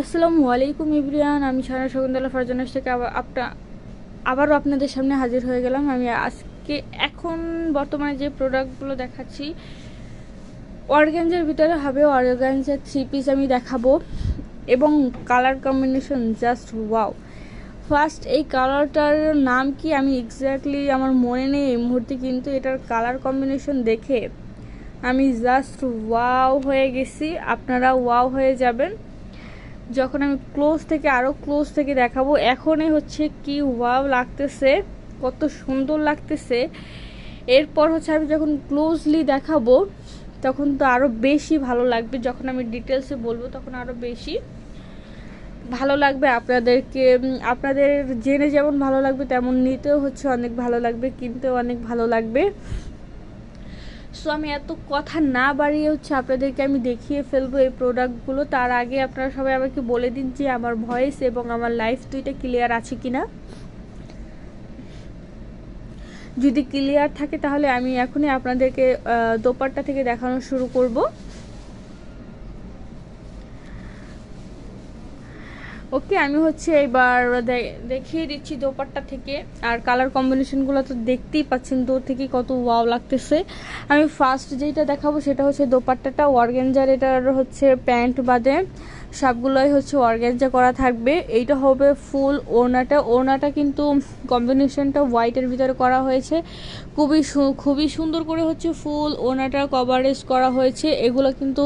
আসসালামু আলাইকুম এভরিওয়ান, আমি সারা শকুন্তলা ফারজানাস থেকে আবারও আপনাদের সামনে হাজির হয়ে গেলাম। আমি আজকে এখন বর্তমানে যে প্রোডাক্টগুলো দেখাচ্ছি অর্গানজার ভিতরে হবে। অর্গানজার 3 পিস আমি দেখাবো এবং colour combination just wow. First এই কালারটার নাম কি আমি এক্স্যাক্টলি আমার মনে নেই এই মুহূর্তে, কিন্তু এটার কালার কম্বিনেশন দেখে আমি জাস্ট ওয়াও হয়ে গেছি। আপনারা ওয়াও হয়ে যাবেন যখন আমি আরো ক্লোজ থেকে দেখাবো। এখনই হচ্ছে কি ওয়াও লাগতেছে, কত সুন্দর লাগতেছে। এরপর হচ্ছে আমি যখন ক্লোজলি দেখাবো তখন তো আরো বেশি ভালো লাগবে। যখন আমি ডিটেলসে বলবো তখন আরো বেশি ভালো লাগবে আপনাদেরকে। আপনাদের জেনে যেমন ভালো লাগবে তেমন নিতেও হচ্ছে অনেক ভালো লাগবে, কিনতেও অনেক ভালো লাগবে। সো আমি এত কথা না বাড়িয়ে হচ্ছে আপনাদেরকে আমি দেখিয়ে ফেলবো এই প্রোডাক্টগুলো। তার আগে আপনারা সবাই আমাকে বলে দিন যে আমার ভয়েস এবং আমার লাইফ দুইটা ক্লিয়ার আছে কিনা। যদি ক্লিয়ার থাকে তাহলে আমি এখনই আপনাদেরকে দোপাট্টা থেকে দেখানো শুরু করব। ওকে, আমি হচ্ছে এবার দেখিয়ে দিচ্ছি দোপাট্টা থেকে। আর কালার কম্বিনেশনগুলো তো দেখতেই পাচ্ছেন দূর থেকে কত ওয়াও লাগতেছে। আমি ফার্স্ট যেটা দেখাবো সেটা হচ্ছে দোপাট্টাটা অর্গানজার। এটার হচ্ছে প্যান্ট বাদে সবগুলোই হচ্ছে অর্গানজা করা থাকবে। এইটা হবে ফুল ওড়নাটা কিন্তু কম্বিনেশনটা হোয়াইটের ভিতরে করা হয়েছে। খুবই সুন্দর করে হচ্ছে ফুল ওড়নাটা কভারেজ করা হয়েছে। এগুলো কিন্তু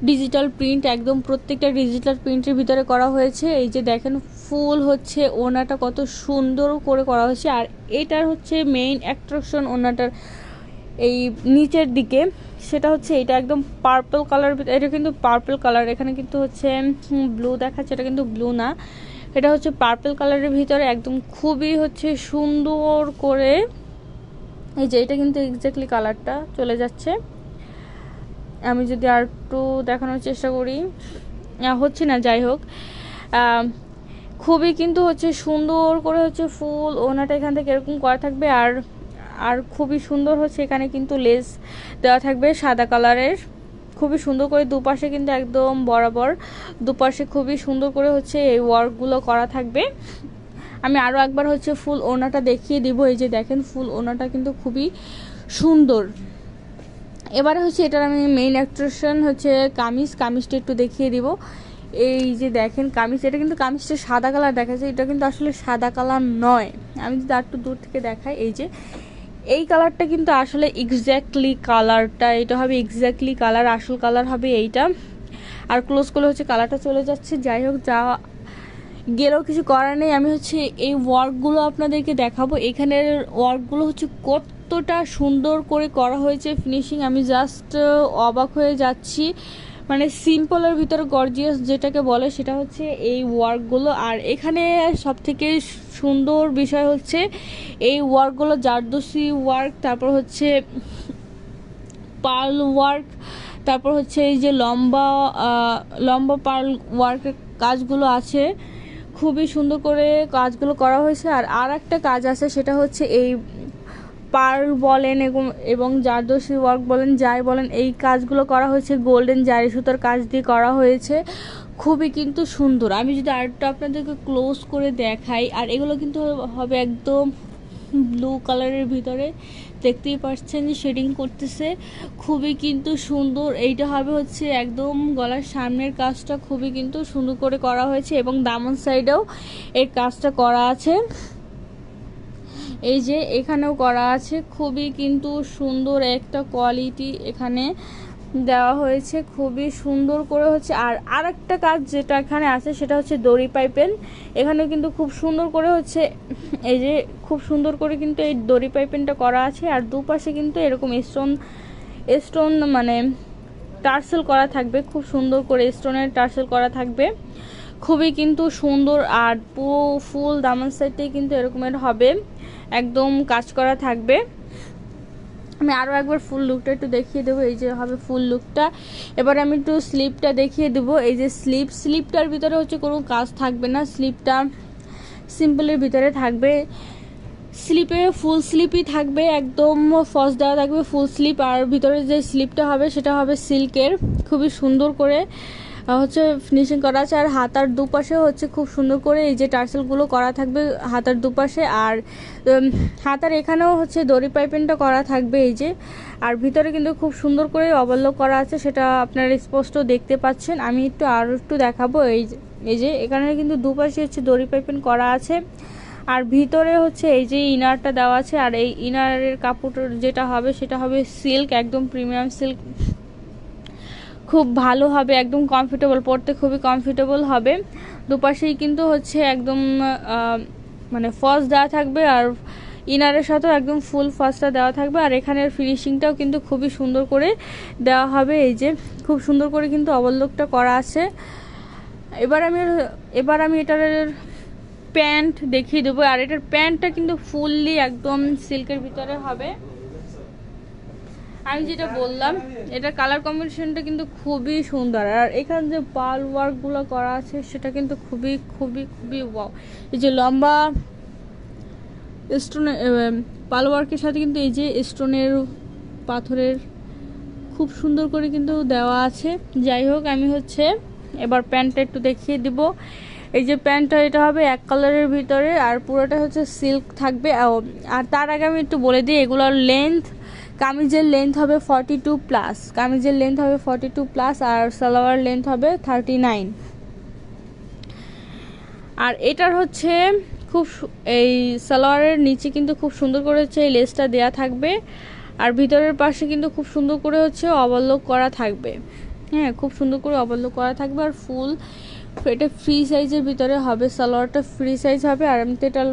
ডিজিটাল প্রিন্ট, একদম প্রত্যেকটা ডিজিটাল প্রিন্টের ভিতরে করা হয়েছে। এই যে দেখেন ফুল হচ্ছে ওড়নাটা কত সুন্দর করে করা হয়েছে। আর এটার হচ্ছে মেইন অ্যাট্রাকশন ওড়নাটার এই নিচের দিকে, সেটা হচ্ছে এটা একদম পার্পল কালার। এটা কিন্তু পার্পল কালার, এখানে কিন্তু হচ্ছে ব্লু দেখাচ্ছে, এটা কিন্তু ব্লু না, এটা হচ্ছে পার্পল কালারের ভিতরে একদম খুবই হচ্ছে সুন্দর করে। এই যে এটা কিন্তু এক্স্যাক্টলি কালারটা চলে যাচ্ছে। আমি যদি আর একটু দেখানোর চেষ্টা করি, হচ্ছে না, যাই হোক। খুবই কিন্তু হচ্ছে সুন্দর করে হচ্ছে ফুল ওনাটা এখান থেকে এরকম করা থাকবে। আর খুবই সুন্দর হচ্ছে এখানে কিন্তু লেস দেওয়া থাকবে সাদা কালারের। খুবই সুন্দর করে দুপাশে কিন্তু একদম বরাবর দুপাশে খুবই সুন্দর করে হচ্ছে এই ওয়ার্কগুলো করা থাকবে। আমি আরও একবার হচ্ছে ফুল ওনাটা দেখিয়ে দিব। এই যে দেখেন ফুল ওনাটা কিন্তু খুবই সুন্দর। এবারে হচ্ছে এটার আমি মেইন অ্যাট্রাকশন হচ্ছে কামিজটা একটু দেখিয়ে দিব। এই যে দেখেন কামিজ, এটা কিন্তু কামিজটা সাদা কালার দেখাচ্ছে, এটা কিন্তু আসলে সাদা কালার নয়। আমি যদি আর একটু দূর থেকে দেখাই, এই যে এই কালারটা কিন্তু আসলে এক্স্যাক্টলি কালারটা এটা হবে এক্স্যাক্টলি কালার, আসল কালার হবে এইটা। আর ক্লোজ করলে হচ্ছে কালারটা চলে যাচ্ছে। যাই হোক, যা গেলেও কিছু করার নেই। আমি হচ্ছে এই ওয়ার্কগুলো আপনাদেরকে দেখাবো। এখানের ওয়ার্কগুলো হচ্ছে কতটা সুন্দর করে করা হয়েছে, ফিনিশিং আমি জাস্ট অবাক হয়ে যাচ্ছি। মানে সিম্পলের ভিতরে গর্জিয়াস যেটাকে বলে সেটা হচ্ছে এই ওয়ার্কগুলো। আর এখানে সবথেকে সুন্দর বিষয় হচ্ছে এই ওয়ার্কগুলো জারদোসি ওয়ার্ক, তারপর হচ্ছে পার্ল ওয়ার্ক, তারপর হচ্ছে এই যে লম্বা লম্বা পার্ল ওয়ার্কের কাজগুলো আছে, খুবই সুন্দর করে কাজগুলো করা হয়েছে। আর একটা কাজ আছে, সেটা হচ্ছে এই পার্ল বলেন এবং জারদোসি ওয়ার্ক বলেন, যাই বলেন, এই কাজগুলো করা হয়েছে গোল্ডেন জারি সুতার কাজ দিয়ে করা হয়েছে। খুবই কিন্তু সুন্দর। আমি যদি আরেকটু আপনাদেরকে ক্লোজ করে দেখাই, আর এগুলো কিন্তু হবে একদম ব্লু কালারের ভিতরে, দেখতেই পাচ্ছেন যে শেডিং করতেছে, খুবই কিন্তু সুন্দর। এইটা হবে হচ্ছে একদম গলার সামনের কাজটা খুবই কিন্তু সুন্দর করে করা হয়েছে এবং দামন সাইডেও এর কাজটা করা আছে। এই যে এখানেও করা আছে, খুবই কিন্তু সুন্দর একটা কোয়ালিটি এখানে দেওয়া হয়েছে, খুবই সুন্দর করে হচ্ছে। আর একটা কাজ যেটা এখানে আছে সেটা হচ্ছে দড়ি পাইপেন। এখানে কিন্তু খুব সুন্দর করে হচ্ছে এই যে খুব সুন্দর করে কিন্তু এই দড়ি পাইপেনটা করা আছে। আর দুপাশে কিন্তু এরকম স্টোন মানে টার্সেল করা থাকবে, খুব সুন্দর করে স্টোনের টার্সেল করা থাকবে, খুবই কিন্তু সুন্দর। আর পুরো ফুল দামান সাইডটাই কিন্তু এরকমের হবে, একদম কাজ করা থাকবে। আমি আরও একবার ফুল লুকটা একটু দেখিয়ে দেবো। এই যে হবে ফুল লুকটা। এবার আমি একটু স্লিপটা দেখিয়ে দেবো। এই যে স্লিপটার ভিতরে হচ্ছে কোনো কাজ থাকবে না, স্লিপটা সিম্পলের ভিতরে থাকবে। স্লিপে ফুল স্লিপই থাকবে, একদম ফস দেওয়া থাকবে ফুল স্লিপ। আর ভিতরে যে স্লিপটা হবে সেটা হবে সিল্কের, খুবই সুন্দর করে হচ্ছে ফিনিশিং করা আছে। আর হাতার দুপাশে হচ্ছে খুব সুন্দর করে এই যে টার্সেলগুলো করা থাকবে হাতার দুপাশে। আর হাতার এখানেও হচ্ছে দড়ি পাইপিংটা করা থাকবে এই যে। আর ভিতরে কিন্তু খুব সুন্দর করে ওভারলক করা আছে, সেটা আপনারা স্পষ্ট দেখতে পাচ্ছেন। আমি আরও একটু দেখাবো। এই যে এখানে কিন্তু দুপাশে হচ্ছে দড়ি পাইপিং করা আছে। আর ভিতরে হচ্ছে এই যে ইনারটা দেওয়া আছে। আর এই ইনারের কাপড় যেটা হবে সেটা হবে সিল্ক, একদম প্রিমিয়াম সিল্ক, খুব ভালো হবে, একদম কমফোর্টেবল, পরতে খুবই কমফোর্টেবল হবে। দুপাশেই কিন্তু হচ্ছে একদম মানে ফলস দেওয়া থাকবে, আর ইনারের সাথেও একদম ফুল ফলসটা দেওয়া থাকবে। আর এখানের ফিনিশিংটাও কিন্তু খুবই সুন্দর করে দেওয়া হবে। এই যে খুব সুন্দর করে কিন্তু ওভারলকটা করা আছে। এবার আমি এটার প্যান্ট দেখিয়ে দেবো। আর এটার প্যান্টটা কিন্তু ফুললি একদম সিল্কের ভিতরে হবে। আমি যেটা বললাম, এটা কালার কম্বিনেশনটা কিন্তু খুবই সুন্দর। আর এখানে যে পাল ওয়ার্কগুলো করা আছে সেটা কিন্তু খুবই খুবই খুবই ওয়াও। এই যে লম্বা স্টোন পাল ওয়ার্কের সাথে কিন্তু এই যে স্টোনের পাথরের খুব সুন্দর করে কিন্তু দেওয়া আছে। যাই হোক, আমি হচ্ছে এবার প্যান্টটা একটু দেখিয়ে দিব। এই যে প্যান্টটা, এটা হবে এক কালারের ভিতরে, আর পুরোটা হচ্ছে সিল্ক থাকবে। আর তার আগে আমি একটু বলে দিই, এগুলোর লেন্থ, কামিজের লেন্থ হবে 42+, কামিজের লেন্থ হবে 42+, আর সালোয়ার লেন্থ হবে 39। আর এটার হচ্ছে এই সালোয়ারের নিচে কিন্তু খুব সুন্দর করে হচ্ছে এই লেসটা দেয়া থাকবে। আর ভিতরের পাশে কিন্তু খুব সুন্দর করে হচ্ছে ওভারলক করা থাকবে। হ্যাঁ, খুব সুন্দর করে ওভারলক করা থাকবে। আর ফুল এটা ফ্রি সাইজের ভিতরে হবে, সালোয়ারটা ফ্রি সাইজ হবে। আর আমি তো এটা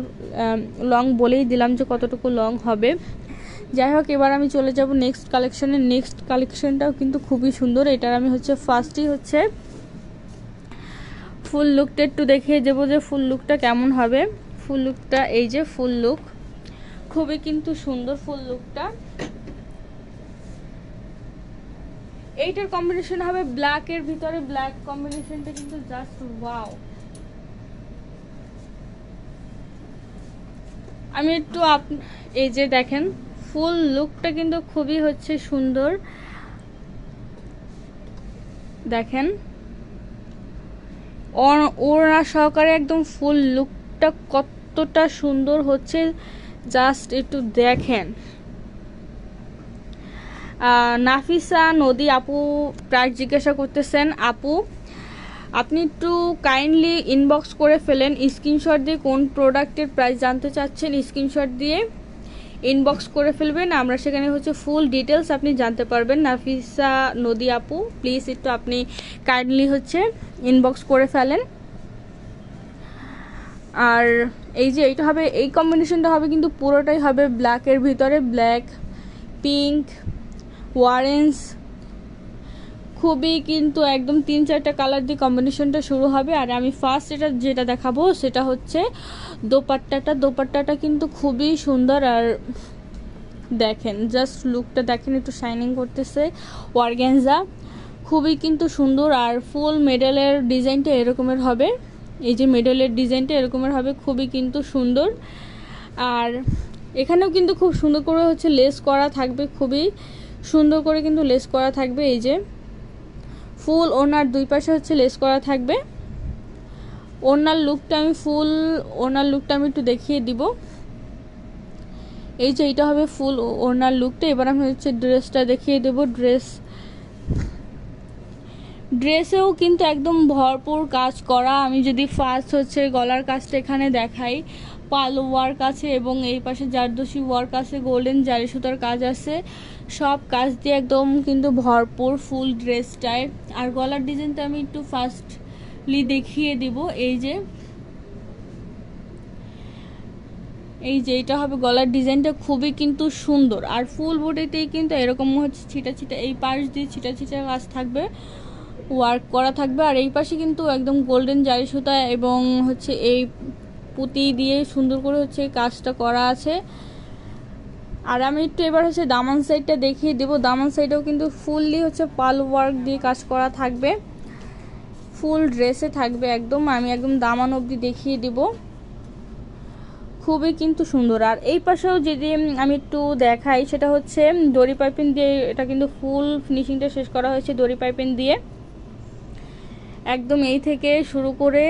লং বলেই দিলাম যে কতটুকু লং হবে। যাই হোক, এবার আমি চলে যাব নেক্সট কালেকশনে। নেক্সট কালেকশনটাও কিন্তু খুবই সুন্দর। এটার আমি হচ্ছে ফার্স্টই হচ্ছে ফুল লুকটা একটু দেখিয়ে দেবো যে ফুল লুকটা কেমন হবে। ফুল লুকটা এই যে ফুল লুক খুবই কিন্তু সুন্দর। ফুল লুকটা এইটার কম্বিনেশন হবে ব্ল্যাকের ভিতরে, ব্ল্যাক কম্বিনেশনটা কিন্তু জাস্ট ওয়াও। আমি একটু এই যে দেখেন ফুল লুকটা কিন্তু খুবই হচ্ছে সুন্দর। দেখেন ওড়না সহকারে একদম ফুল লুকটা কতটা সুন্দর হচ্ছে, জাস্ট একটু দেখেন। নাফিসা নদী আপু প্রাইস জিজ্ঞাসা করতেছেন। আপু, আপনি একটু কাইন্ডলি ইনবক্স করে ফেলেন, স্ক্রিনশট দিয়ে কোন প্রোডাক্টের প্রাইস জানতে চাচ্ছেন স্ক্রিনশট দিয়ে ইনবক্স করে ফেলবেন। আমরা সেখানে হচ্ছে ফুল ডিটেলস আপনি জানতে পারবেন। নাফিসা নদী আপু, প্লিজ একটু আপনি কাইন্ডলি হচ্ছে ইনবক্স করে ফেলেন। আর এই যে এইটা হবে, এই কম্বিনেশনটা হবে কিন্তু পুরোটাই হবে ব্ল্যাকের ভিতরে, ব্ল্যাক, পিঙ্ক, অরেঞ্জ, খুবই কিন্তু একদম 3-4টা কালার দিয়ে কম্বিনেশনটা শুরু হবে। আর আমি ফার্স্ট যেটা দেখাবো সেটা হচ্ছে দোপাট্টাটা কিন্তু খুবই সুন্দর। আর দেখেন জাস্ট লুকটা দেখেন, একটু শাইনিং করতেছে, অর্গানজা, খুবই কিন্তু সুন্দর। আর ফুল মেডেলের ডিজাইনটা এরকমের হবে, এই যে মেডেলের ডিজাইনটা এরকমের হবে, খুবই কিন্তু সুন্দর। আর এখানেও কিন্তু খুব সুন্দর করে হচ্ছে লেস করা থাকবে, খুবই সুন্দর করে কিন্তু লেস করা থাকবে। এই যে ফুল ওনার দুই পাশে হচ্ছে লেস করা থাকবে। ওনার লুকটা আমি একটু দেখিয়ে দিব। এই যে এইটা হবে ফুল ওনার লুকটা। এবার আমি হচ্ছে ড্রেসটা দেখিয়ে দেব। ড্রেসেও কিন্তু একদম ভরপুর কাজ করা। আমি যদি ফার্স্ট হচ্ছে গলার কাজটা এখানে দেখাই, পাল ওয়ার্ক আছে এবং এই পাশে জারদোসি ওয়ার্ক আছে, গোল্ডেন জারি সুতার কাজ আছে, সব কাজ দিয়ে একদম কিন্তু ভরপুর ফুল ড্রেসটায়। আর গলার ডিজাইনটা আমি একটু ফার্স্টলি দেখিয়ে দিব। এই যে এটা হবে গলার ডিজাইনটা, খুবই কিন্তু সুন্দর। আর ফুল বডিতেই কিন্তু এরকম হচ্ছে ছিটা ছিটা, এই পাশ দিয়ে ছিটা ছিটা কাজ থাকবে, ওয়ার্ক করা থাকবে। আর এই পাশে কিন্তু একদম গোল্ডেন জারি সুতা এবং হচ্ছে এই পুঁতি দিয়ে সুন্দর করে হচ্ছে কাজটা করা আছে। আর আমি একটু এবার হচ্ছে দামান সাইডটা দেখিয়ে দেব। দামান সাইডেও কিন্তু ফুললি হচ্ছে পাল ওয়ার্ক দিয়ে কাজ করা থাকবে, ফুল ড্রেসে থাকবে একদম। আমি একদম দামান অবধি দেখিয়ে দিব, খুবই কিন্তু সুন্দর। আর এই পাশেও যদি আমি একটু দেখাই, সেটা হচ্ছে দড়ি পাইপিং দিয়ে, এটা কিন্তু ফুল ফিনিশিংটা শেষ করা হয়েছে দড়ি পাইপিং দিয়ে। একদম এই থেকে শুরু করে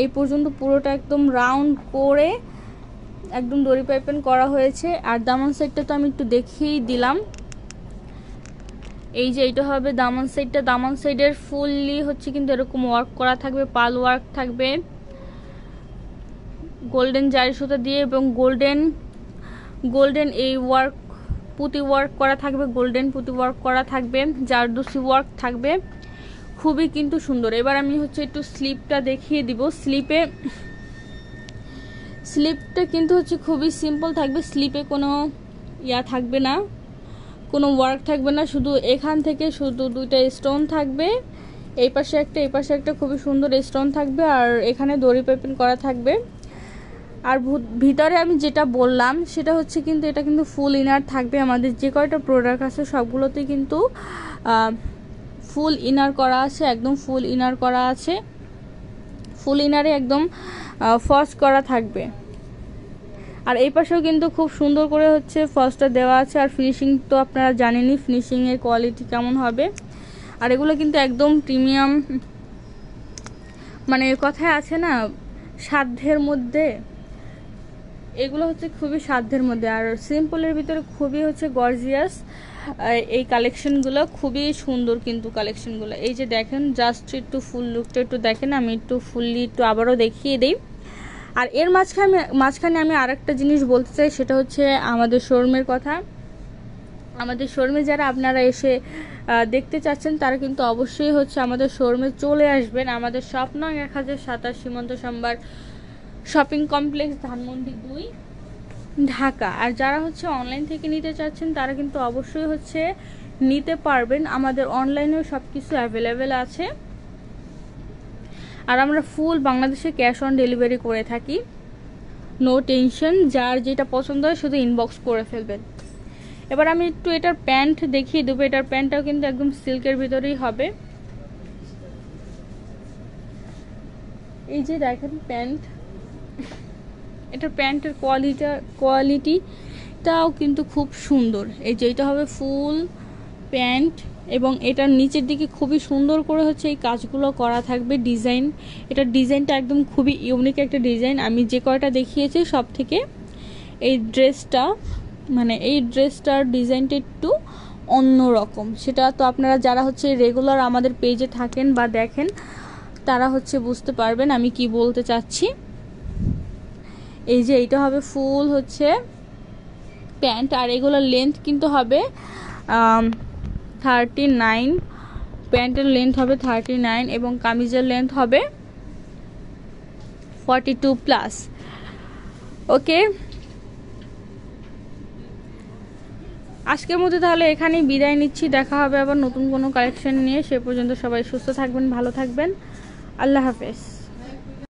এই পর্যন্ত পুরোটা একদম রাউন্ড করে একদম দড়ি পাইপিং করা হয়েছে। আর দামান সাইডটা তো আমি একটু দেখিয়েই দিলাম। এই যে এইটা হবে দামান সাইডটা। দামান সাইডের ফুললি হচ্ছে কিন্তু এরকম ওয়ার্ক করা থাকবে, পাল ওয়ার্ক থাকবে গোল্ডেন জারি সুতা দিয়ে, এবং গোল্ডেন এই ওয়ার্ক পুঁতি ওয়ার্ক করা থাকবে, গোল্ডেন পুঁতি ওয়ার্ক করা থাকবে, জারদুসি ওয়ার্ক থাকবে, খুবই কিন্তু সুন্দর। এবার আমি হচ্ছে একটু স্লিপটা দেখিয়ে দিব। স্লিপটা কিন্তু হচ্ছে খুবই সিম্পল থাকবে, স্লিপে কোনো থাকবে না, কোনো ওয়ার্ক থাকবে না, শুধু এখান থেকে শুধু দুইটা স্টোন থাকবে, এই পাশে একটা খুবই সুন্দর স্টোন থাকবে, আর এখানে দড়ি পাইপিং করা থাকবে। আর ভিতরে আমি যেটা বললাম সেটা হচ্ছে কিন্তু এটা কিন্তু ফুল ইনার থাকবে। আমাদের যে কয়টা প্রোডাক্ট আছে সবগুলোতেই কিন্তু ফুল ইনার করা আছে, একদম ফুল ইনার করা আছে, ফুল ইনারে একদম ফস করা থাকবে। আর এই পাশেও কিন্তু খুব সুন্দর করে হচ্ছে ফসটা দেওয়া আছে। আর ফিনিশিং তো আপনারা জানেনই ফিনিশিংয়ের কোয়ালিটি কেমন হবে। আর এগুলো কিন্তু একদম প্রিমিয়াম, মানে কথায় আছে না সাধ্যের মধ্যে, এগুলো হচ্ছে খুবই সাধ্যের মধ্যে। আর সিম্পলের ভিতরে খুবই হচ্ছে গর্জিয়াস এই কালেকশনগুলো, খুবই সুন্দর কিন্তু কালেকশনগুলো। এই যে দেখেন, জাস্ট একটু ফুল লুকটা একটু দেখেন, আমি একটু ফুললি একটু আবারও দেখিয়ে দিই। আর এর মাঝখানে আমি আরেকটা জিনিস বলতে চাই, সেটা হচ্ছে আমাদের শোরুমের কথা। আমাদের শোরুমে যারা আপনারা এসে দেখতে চাচ্ছেন তারা কিন্তু অবশ্যই হচ্ছে আমাদের শোরুমে চলে আসবেন। আমাদের শপ নং 1027 সীমান্ত সম্ভার শপিং কমপ্লেক্স, ধানমন্ডি 2, ঢাকা। আর যারা হচ্ছে অনলাইন থেকে নিতে চাচ্ছেন তারা কিন্তু অবশ্যই হচ্ছে নিতে পারবেন, আমাদের অনলাইনেও সব কিছু অ্যাভেলেবেল আছে। আর আমরা ফুল বাংলাদেশে ক্যাশ অন ডেলিভারি করে থাকি, নো টেনশন। যার যেটা পছন্দ হয় শুধু ইনবক্স করে ফেলবেন। এবার আমি একটু এটার প্যান্ট দেখিয়ে দেবো। এটার প্যান্টটাও কিন্তু একদম সিল্কের ভিতরেই হবে। এই যে দেখেন প্যান্ট, এটার প্যান্টের কোয়ালিটিটাও কিন্তু খুব সুন্দর। এই যে এটা হবে ফুল প্যান্ট, এবং এটার নিচের দিকে খুবই সুন্দর করে হচ্ছে এই কাজগুলো করা থাকবে, ডিজাইন। এটার ডিজাইনটা একদম খুবই ইউনিক একটা ডিজাইন। আমি যে কয়টা দেখিয়েছি সব থেকে এই ড্রেসটার ডিজাইনটা একটু অন্যরকম। সেটা তো আপনারা যারা হচ্ছে রেগুলার আমাদের পেজে থাকেন বা দেখেন তারা হচ্ছে বুঝতে পারবেন আমি কি বলতে চাচ্ছি। এই যে এইটা হবে ফুল হচ্ছে প্যান্ট, আর এগুলোর লেন্থ কিন্তু হবে 39, প্যান্টের লেন্থ হবে 39 এবং কামিজের লেন্থ হবে 42+। ওকে, আজকের মধ্যে তাহলে এখানেই বিদায় নিচ্ছি। দেখা হবে আবার নতুন কোনো কালেকশন নিয়ে। সে পর্যন্ত সবাই সুস্থ থাকবেন, ভালো থাকবেন। আল্লাহ হাফেজ।